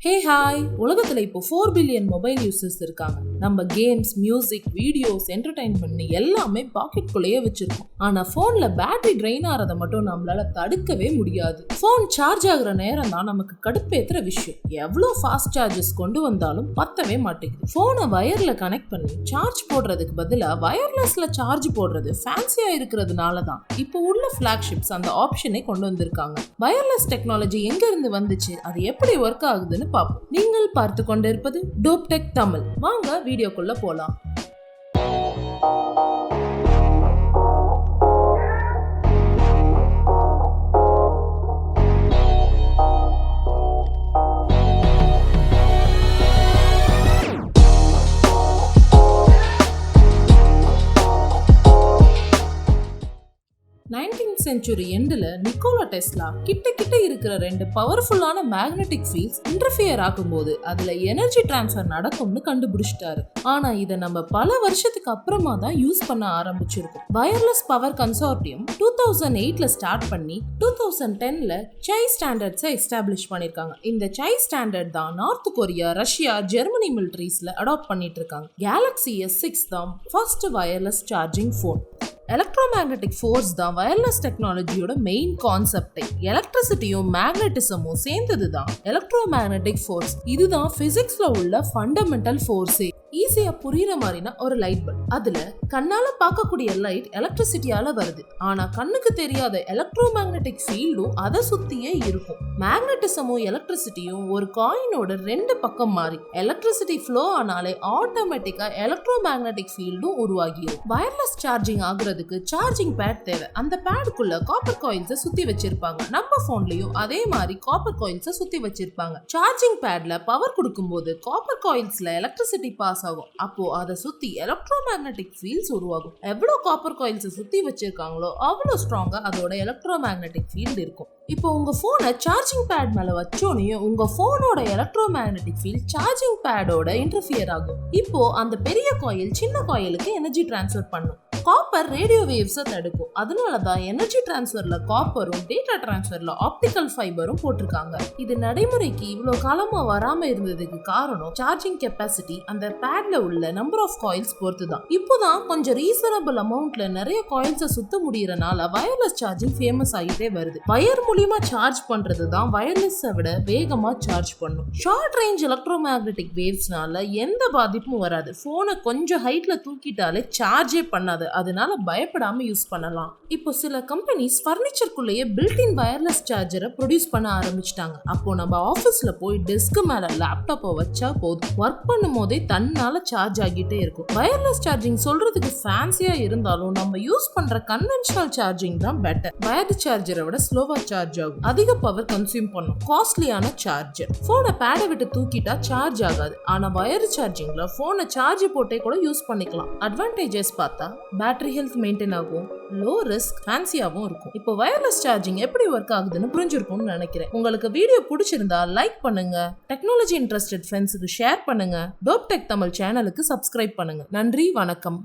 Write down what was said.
Hey hi, உலகத்துல இப்போ 4 billion mobile users இருக்காங்க. நம்ம கேம்ஸ், மியூசிக், வீடியோஸ், என்டர்டைன்மெண்ட் எல்லாமே பாக்கெட்குள்ளேயே வச்சிருக்கோம். ஆனா போன்ல பேட்டரி ட்ரெயின் ஆறத மட்டும் நம்மளால தடுக்கவே முடியாது. போன் சார்ஜ் ஆகுற நேரம் தான் நமக்கு கடுப்பேத்துற விஷயம். எவ்வளவு ஃபாஸ்ட் சார்ஜஸ் கொண்டு வந்தாலும் பத்தவே மாட்டேங்குது. போனை வயர்ல கனெக்ட் பண்ணி சார்ஜ் போடுறதுக்கு பதிலா வயர்லெஸ்ல சார்ஜ் போடுறது ஃபேன்சியா இருக்கிறதுனால தான் இப்போ உள்ள ஃபிளாக்ஷிப்ஸ் அந்த ஆப்ஷனை கொண்டு வந்திருக்காங்க. வயர்லெஸ் டெக்னாலஜி எங்க இருந்து வந்துச்சு, அது எப்படி ஒர்க் ஆகுதுன்னு பார்ப்போம். நீங்கள் பார்த்து கொண்டிருப்பது டோப் டெக் தமிழ். வாங்க வீடியோக்குள்ள போலாம். செஞ்சுரி எண்ட்ல நிக்கோலா டெஸ்லா கிட்ட இருக்கிற 2 பவர்ஃபுல்லான மேக்னெட்டிக் ஃபீல்ட்ஸ் இன்டர்ஃபியர் ஆகும்போது அதுல எனர்ஜி டிரான்ஸ்ஃபர் நடக்கும்னு கண்டுபிடிச்சிட்டாரு. ஆனா இதை நம்ம பல வருஷத்துக்கு அப்புறமா தான் யூஸ் பண்ண ஆரம்பிச்சிருக்கோம். வயர்லெஸ் பவர் கன்சோர்டியம் 2008ல ஸ்டார்ட் பண்ணி 2010ல சை ஸ்டாண்டர்ட்ஸை எஸ்டாப்ளிஷ் பண்ணிருக்காங்க. இந்த சை ஸ்டாண்டர்ட் தான் நார்த் கொரியா, ரஷ்யா, ஜெர்மனி மிலிட்டரிஸ்ல அடாப்ட் பண்ணிட்டு இருக்காங்க. கேலக்ஸி S6 தான் first wireless charging phone. Electromagnetic force தான் வயர்லெஸ் டெக்னாலஜியோட மெயின் கான்செப்டே. எலக்ட்ரிசிட்டியும் மேக்னெட்டிசமும் சேர்ந்தது தான் எலக்ட்ரோமேக்னெட்டிக் ஃபோர்ஸ். இதுதான் பிசிக்ஸ்ல உள்ள ஃபண்டமெண்டல் ஃபோர்ஸே. ஈஸியா புரியுற மாதிரினா ஒரு லைட் பல்ப். அதுல கண்ணால பார்க்கக்கூடிய லைட் எலக்ட்ரிசிட்டியால வருது. ஆனா கண்ணுக்கு தெரியாத எலக்ட்ரோமேக்னெட்டிக் ஃபீல்டும் அதை சுத்தியே இருக்கும். மேக்னெட்டிசமும் எலக்ட்ரிசிட்டியும் ஒரு காயினோட 2 பக்கம் மாறி எலக்ட்ரிசிட்டி ஃப்ளோ ஆனாலே ஆட்டோமேட்டிக்கா எலக்ட்ரோமேக்னெட்டிக் ஃபீல்டும் உருவாகிடும். வயர்லெஸ் சார்ஜிங் ஆகுறதுக்கு சார்ஜிங் பேட் தேவை. அந்த பேடுக்குள்ள காப்பர் காயில்ஸை சுத்தி வச்சிருப்பாங்க. நம்ம போன்லயும் அதே மாதிரி காப்பர் காயில்ஸை சுத்தி வச்சிருப்பாங்க. சார்ஜிங் பேட்ல பவர் கொடுக்கும்போது காப்பர் காயில்ஸ்ல எலக்ட்ரிசிட்டி பாஸ் ஆகும். அப்போ அதை சுத்தி எலக்ட்ரோமேக்னெட்டிக் ஃபீல்ட்ஸ் உருவாகும். எவ்வளவு காப்பர் காயில்ஸை சுத்தி வச்சிருக்காங்களோ அவ்வளவு ஸ்ட்ராங்கா அதோட எலக்ட்ரோமேக்னெட்டிக் ஃபீல்ட் இருக்கும். இப்போ உங்க போனை சார்ஜிங் பேட் மேல வச்சோனையும் உங்க போனோட எலக்ட்ரோமேக்னெட்டிக் ஃபீல்ட் சார்ஜிங் பேடோட இன்டர்ஃபியர் ஆகும். இப்போ அந்த பெரிய காயில் சின்ன காயிலுக்கு எனர்ஜி டிரான்ஸ்ஃபர் பண்ணும். காப்பர் ரேடியோ வேவ்ஸை தடுக்கும். அதனாலதான் எனர்ஜி டிரான்ஸ்ஃபர்ல காப்பரும் டேட்டா டிரான்ஸ்ஃபர்ல ஆப்டிக்கல் ஃபைபரும் போட்டிருக்காங்க. இது நடைமுறைக்கு இவ்வளவு காலமா வராம இருந்ததுக்கு காரணம் சார்ஜிங் கெப்பாசிட்டி அந்த பேட்ல உள்ள நம்பர் ஆஃப் காயில்ஸ் பொறுத்து தான். இப்போதான் கொஞ்சம் ரீசனபிள் அமௌண்ட்ல நிறைய காயில்ஸை சுத்த முடியறனால வயர்லெஸ் சார்ஜிங் ஃபேமஸ் ஆகிட்டே வருது. வயர் மூலியமா சார்ஜ் பண்றது தான் வயர்லெஸ்ஸை விட வேகமா சார்ஜ் பண்ணும். ஷார்ட் ரேஞ்ச் எலக்ட்ரோமேக்னெட்டிக் வேவ்ஸ்னால எந்த பாதிப்பும் வராது. போனை கொஞ்சம் ஹைட்ல தூக்கிட்டாலே சார்ஜே பண்ணாது. அதனால பயப்படாம யூஸ் பண்ணலாம். இப்போ சில கம்பெனிஸ் ஃபர்னிச்சருக்குள்ளேயே பில்ட்-இன் வயர்லெஸ் சார்ஜரை ப்ரொடியூஸ் பண்ண ஆரம்பிச்சிட்டாங்க. அப்போ நம்ம ஆஃபீஸ்ல போய் டெஸ்க் மேல லேப்டாப்பை வச்சா போதும், ஒர்க் பண்ணும் போதே தன்னால சார்ஜ் ஆகிட்டே இருக்கும். வயர்லெஸ் சார்ஜிங் சொல்றதுக்கு ஃபேன்சியா இருந்தாலும் நம்ம யூஸ் பண்ற கன்வென்ஷனல் சார்ஜிங் தான் பெட்டர். வயர்டு சார்ஜரை விட ஸ்லோவா சார்ஜ் ஆகும், அதிக பவர் கன்சியூம் பண்ணும். காஸ்ட்லியான சார்ஜர். போனை பேடை விட்டு தூக்கிட்டா சார்ஜ் ஆகாது. ஆனா வயர்டு சார்ஜிங்ல போனை சார்ஜ் போட்டே கூட யூஸ் பண்ணிக்கலாம். அட்வான்டேஜஸ் பார்த்தா பேட்டரி ஹெல்த் மெயின்டைன் ஆகும், லோ ரிஸ்க், ஃபேன்சியாவும் இருக்கும். இப்போ வயர்லெஸ் சார்ஜிங் எப்படி ஒர்க் ஆகுதுன்னு புரிஞ்சிருக்கும்னு நினைக்கிறேன். உங்களுக்கு வீடியோ பிடிச்சிருந்தா லைக் பண்ணுங்க, டெக்னாலஜி இன்ட்ரெஸ்டட் ஃப்ரெண்ட்ஸுக்கு ஷேர் பண்ணுங்க, டோப் டெக் தமிழ் சேனலுக்கு சப்ஸ்கிரைப் பண்ணுங்க. நன்றி, வணக்கம்.